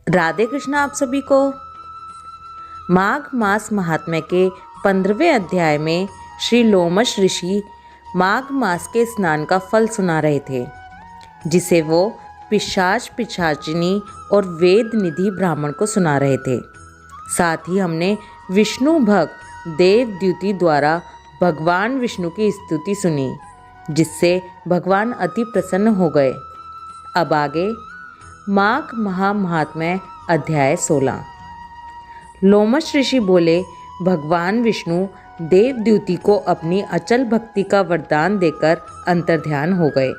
राधे कृष्ण आप सभी को। माघ मास महात्म्य के 15वें अध्याय में श्री लोमश ऋषि माघ मास के स्नान का फल सुना रहे थे, जिसे वो पिशाच पिशाचिनी और वेद निधि ब्राह्मण को सुना रहे थे। साथ ही हमने विष्णु भक्त देवद्युति द्वारा भगवान विष्णु की स्तुति सुनी, जिससे भगवान अति प्रसन्न हो गए। अब आगे माघ महात्म्य अध्याय 16। लोमश ऋषि बोले, भगवान विष्णु देवद्युति को अपनी अचल भक्ति का वरदान देकर अंतर्ध्यान हो गए।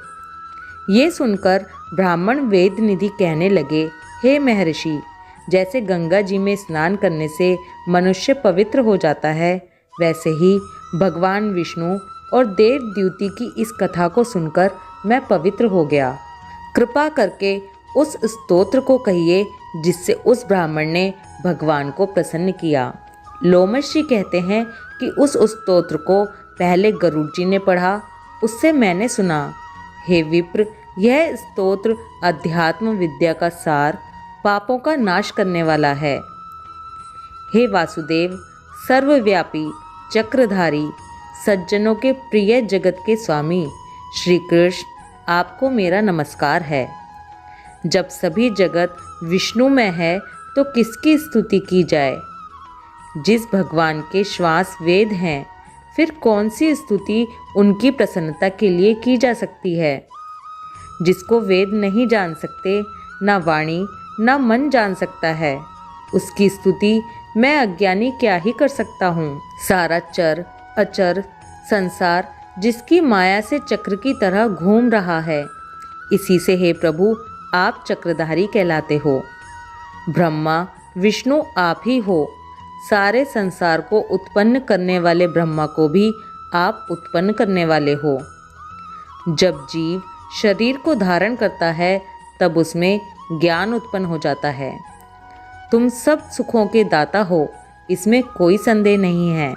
ये सुनकर ब्राह्मण वेद निधि कहने लगे, हे महर्षि, जैसे गंगा जी में स्नान करने से मनुष्य पवित्र हो जाता है, वैसे ही भगवान विष्णु और देवद्युति की इस कथा को सुनकर मैं पवित्र हो गया। कृपा करके उस स्तोत्र को कहिए जिससे उस ब्राह्मण ने भगवान को प्रसन्न किया। लोमश जी कहते हैं कि उस स्तोत्र को पहले गरुड़ जी ने पढ़ा, उससे मैंने सुना। हे विप्र, यह स्तोत्र अध्यात्म विद्या का सार, पापों का नाश करने वाला है। हे वासुदेव, सर्वव्यापी, चक्रधारी, सज्जनों के प्रिय जगत के स्वामी श्री कृष्ण, आपको मेरा नमस्कार है। जब सभी जगत विष्णु में है तो किसकी स्तुति की जाए? जिस भगवान के श्वास वेद हैं, फिर कौन सी स्तुति उनकी प्रसन्नता के लिए की जा सकती है? जिसको वेद नहीं जान सकते, ना वाणी ना मन जान सकता है, उसकी स्तुति मैं अज्ञानी क्या ही कर सकता हूँ। सारा चर अचर संसार जिसकी माया से चक्र की तरह घूम रहा है, इसी से हे प्रभु आप चक्रधारी कहलाते हो। ब्रह्मा विष्णु आप ही हो। सारे संसार को उत्पन्न करने वाले ब्रह्मा को भी आप उत्पन्न करने वाले हो। जब जीव शरीर को धारण करता है, तब उसमें ज्ञान उत्पन्न हो जाता है। तुम सब सुखों के दाता हो, इसमें कोई संदेह नहीं है।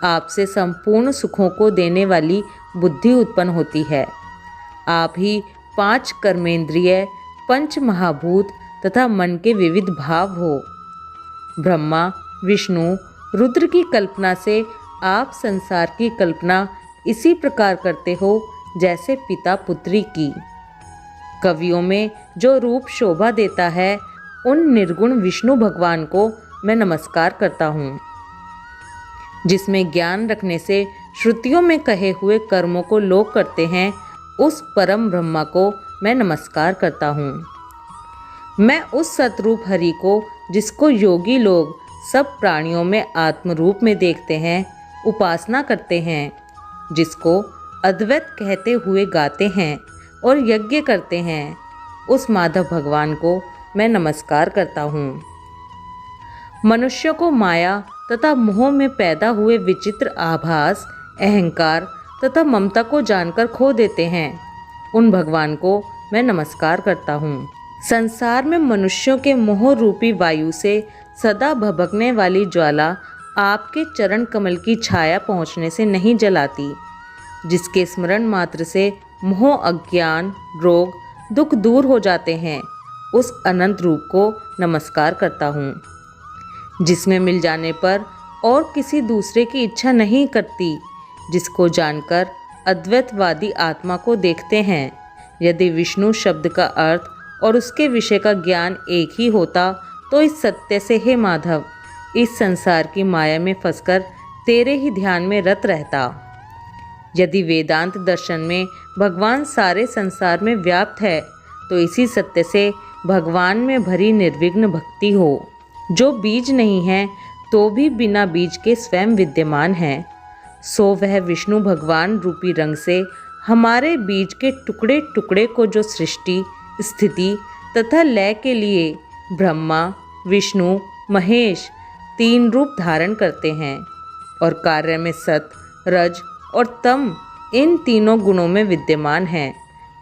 आपसे संपूर्ण सुखों को देने वाली बुद्धि उत्पन्न होती है। आप ही 5 कर्मेंद्रिय, 5 महाभूत तथा मन के विविध भाव हो। ब्रह्मा विष्णु रुद्र की कल्पना से आप संसार की कल्पना इसी प्रकार करते हो जैसे पिता पुत्री की। कवियों में जो रूप शोभा देता है, उन निर्गुण विष्णु भगवान को मैं नमस्कार करता हूँ। जिसमें ज्ञान रखने से श्रुतियों में कहे हुए कर्मों को लोग करते हैं, उस परम ब्रह्मा को मैं नमस्कार करता हूँ। मैं उस सतरूप हरि को, जिसको योगी लोग सब प्राणियों में आत्मरूप में देखते हैं, उपासना करते हैं, जिसको अद्वैत कहते हुए गाते हैं और यज्ञ करते हैं, उस माधव भगवान को मैं नमस्कार करता हूँ। मनुष्य को माया तथा मोह में पैदा हुए विचित्र आभास, अहंकार तथा ममता को जानकर खो देते हैं, उन भगवान को मैं नमस्कार करता हूँ। संसार में मनुष्यों के मोह रूपी वायु से सदा भभकने वाली ज्वाला आपके चरण कमल की छाया पहुँचने से नहीं जलाती, जिसके स्मरण मात्र से मोह, अज्ञान, रोग, दुख दूर हो जाते हैं, उस अनंत रूप को नमस्कार करता हूँ। जिसमें मिल जाने पर और किसी दूसरे की इच्छा नहीं करती, जिसको जानकर अद्वैतवादी आत्मा को देखते हैं। यदि विष्णु शब्द का अर्थ और उसके विषय का ज्ञान एक ही होता, तो इस सत्य से हे माधव, इस संसार की माया में फंसकर तेरे ही ध्यान में रत रहता। यदि वेदांत दर्शन में भगवान सारे संसार में व्याप्त है, तो इसी सत्य से भगवान में भरी निर्विघ्न भक्ति हो। जो बीज नहीं है तो भी बिना बीज के स्वयं विद्यमान है, सो वह विष्णु भगवान रूपी रंग से हमारे बीज के टुकड़े टुकड़े को जो सृष्टि, स्थिति तथा लय के लिए ब्रह्मा विष्णु महेश 3 रूप धारण करते हैं, और कार्य में सत रज और तम इन तीनों गुणों में विद्यमान है,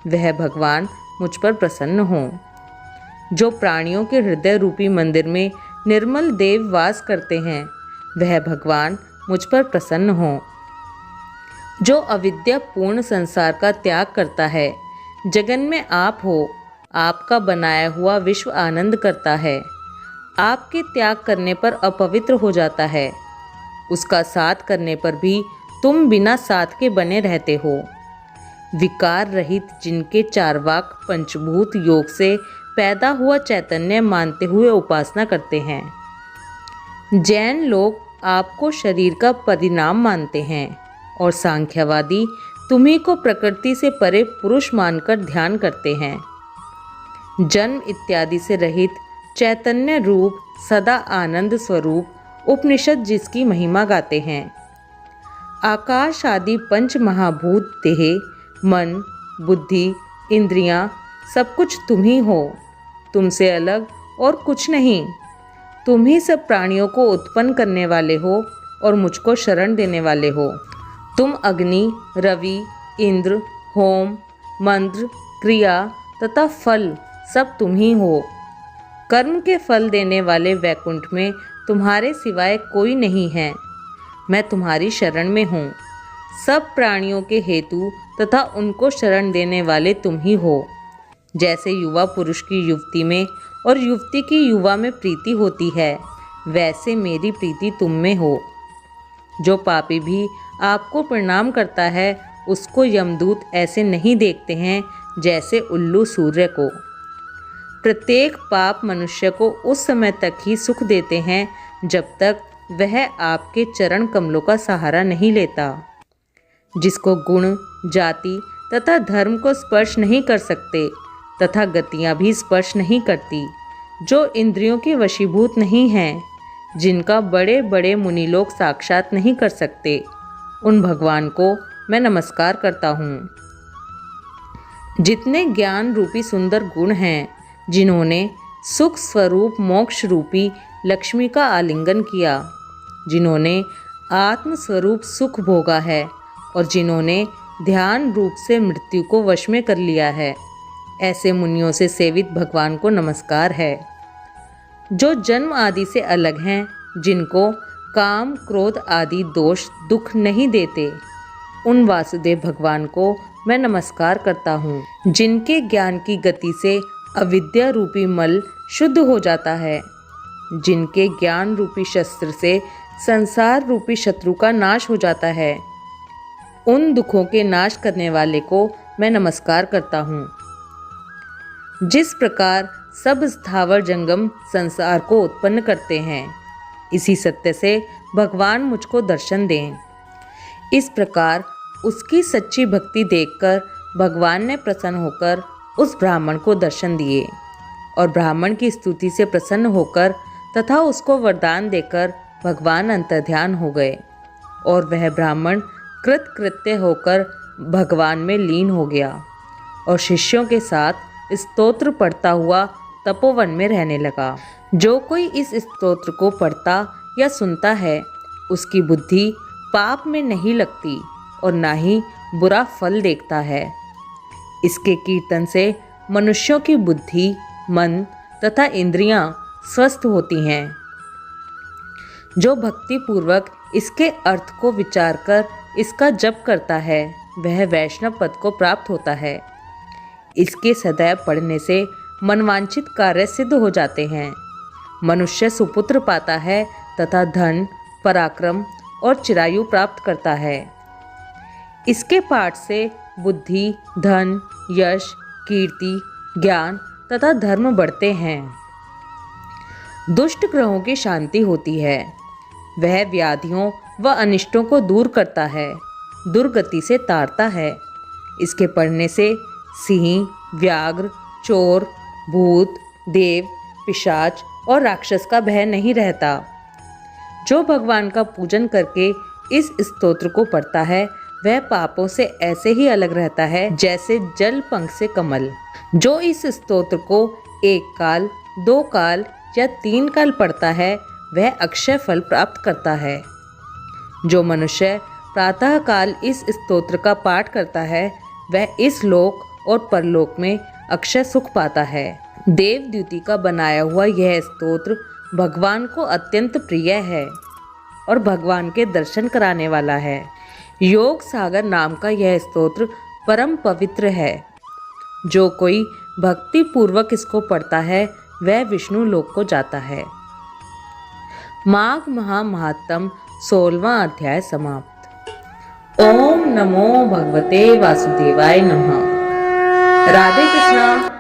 वह भगवान मुझ पर प्रसन्न हो। जो प्राणियों के हृदय रूपी मंदिर में निर्मल देव वास करते हैं, वह भगवान मुझ पर प्रसन्न हो। जो अविद्या पूर्ण संसार का त्याग करता है, जगन में आप हो, आपका बनाया हुआ विश्व आनंद करता है। आपके त्याग करने पर अपवित्र हो जाता है। उसका साथ करने पर भी तुम बिना साथ के बने रहते हो। विकार रहित जिनके चारवाक पंचभूत योग से पैदा हुआ चैतन्य मानते हुए उपासना करते हैं। जैन लोग आपको शरीर का परिणाम मानते हैं और सांख्यवादी तुम्ही को प्रकृति से परे पुरुष मानकर ध्यान करते हैं। जन्म इत्यादि से रहित चैतन्य रूप सदा आनंद स्वरूप उपनिषद जिसकी महिमा गाते हैं। आकाश आदि पंच महाभूत देह, मन, बुद्धि, इंद्रियां सब कुछ तुम ही हो। तुमसे अलग और कुछ नहीं। तुम ही सब प्राणियों को उत्पन्न करने वाले हो और मुझको शरण देने वाले हो। तुम अग्नि, रवि, इंद्र, होम, मंत्र, क्रिया तथा फल सब तुम ही हो। कर्म के फल देने वाले वैकुंठ में तुम्हारे सिवाय कोई नहीं है। मैं तुम्हारी शरण में हूँ। सब प्राणियों के हेतु तथा उनको शरण देने वाले तुम ही हो। जैसे युवा पुरुष की युवती में और युवती की युवा में प्रीति होती है, वैसे मेरी प्रीति तुम में हो। जो पापी भी आपको प्रणाम करता है उसको यमदूत ऐसे नहीं देखते हैं जैसे उल्लू सूर्य को। प्रत्येक पाप मनुष्य को उस समय तक ही सुख देते हैं जब तक वह आपके चरण कमलों का सहारा नहीं लेता। जिसको गुण, जाति तथा धर्म को स्पर्श नहीं कर सकते तथा गतियाँ भी स्पर्श नहीं करती, जो इंद्रियों के वशीभूत नहीं हैं, जिनका बड़े बड़े मुनि लोग साक्षात नहीं कर सकते, उन भगवान को मैं नमस्कार करता हूँ। जितने ज्ञान रूपी सुंदर गुण हैं, जिन्होंने सुख स्वरूप मोक्ष रूपी लक्ष्मी का आलिंगन किया, जिन्होंने आत्म स्वरूप सुख भोगा है और जिन्होंने ध्यान रूप से मृत्यु को वश में कर लिया है, ऐसे मुनियों से सेवित भगवान को नमस्कार है। जो जन्म आदि से अलग हैं, जिनको काम, क्रोध आदि दोष दुख नहीं देते, उन वासुदेव भगवान को मैं नमस्कार करता हूँ। जिनके ज्ञान की गति से अविद्या रूपी मल शुद्ध हो जाता है, जिनके ज्ञान रूपी शस्त्र से संसार रूपी शत्रु का नाश हो जाता है, उन दुखों के नाश करने वाले को मैं नमस्कार करता हूँ। जिस प्रकार सब स्थावर जंगम संसार को उत्पन्न करते हैं, इसी सत्य से भगवान मुझको दर्शन दें। इस प्रकार उसकी सच्ची भक्ति देखकर भगवान ने प्रसन्न होकर उस ब्राह्मण को दर्शन दिए और ब्राह्मण की स्तुति से प्रसन्न होकर तथा उसको वरदान देकर भगवान अंतर्ध्यान हो गए और वह ब्राह्मण कृतकृत्य होकर भगवान में लीन हो गया और शिष्यों के साथ स्तोत्र पढ़ता हुआ तपोवन में रहने लगा। जो कोई इस स्तोत्र को पढ़ता या सुनता है, उसकी बुद्धि पाप में नहीं लगती और ना ही बुरा फल देखता है। इसके कीर्तन से मनुष्यों की बुद्धि, मन तथा इंद्रियां स्वस्थ होती हैं। जो भक्ति पूर्वक इसके अर्थ को विचार कर इसका जप करता है, वह वैष्णव पद को प्राप्त होता है। इसके सदैव पढ़ने से मनवांछित कार्य सिद्ध हो जाते हैं। मनुष्य सुपुत्र पाता है तथा धन, पराक्रम और चिरायु प्राप्त करता है। इसके पाठ से बुद्धि, धन, यश, कीर्ति, ज्ञान तथा धर्म बढ़ते हैं। दुष्ट ग्रहों की शांति होती है। वह व्याधियों व अनिष्टों को दूर करता है, दुर्गति से तारता है। इसके पढ़ने से सिंह, व्याघ्र, चोर, भूत, देव, पिशाच और राक्षस का भय नहीं रहता। जो भगवान का पूजन करके इस स्तोत्र को पढ़ता है, वह पापों से ऐसे ही अलग रहता है जैसे जल पंख से कमल। जो इस स्तोत्र को 1 काल, 2 काल या 3 काल पढ़ता है, वह अक्षय फल प्राप्त करता है। जो मनुष्य प्रातः काल इस स्तोत्र का पाठ करता है, वह इस लोक और परलोक में अक्षय सुख पाता है। देवद्युति का बनाया हुआ यह स्तोत्र भगवान को अत्यंत प्रिय है और भगवान के दर्शन कराने वाला है। योग सागर नाम का यह स्तोत्र परम पवित्र है। जो कोई भक्ति पूर्वक इसको पढ़ता है वह विष्णु लोक को जाता है। माघ महात्म 16वां अध्याय समाप्त। ओम नमो भगवते वासुदेवाय नमः। राधे कृष्णा।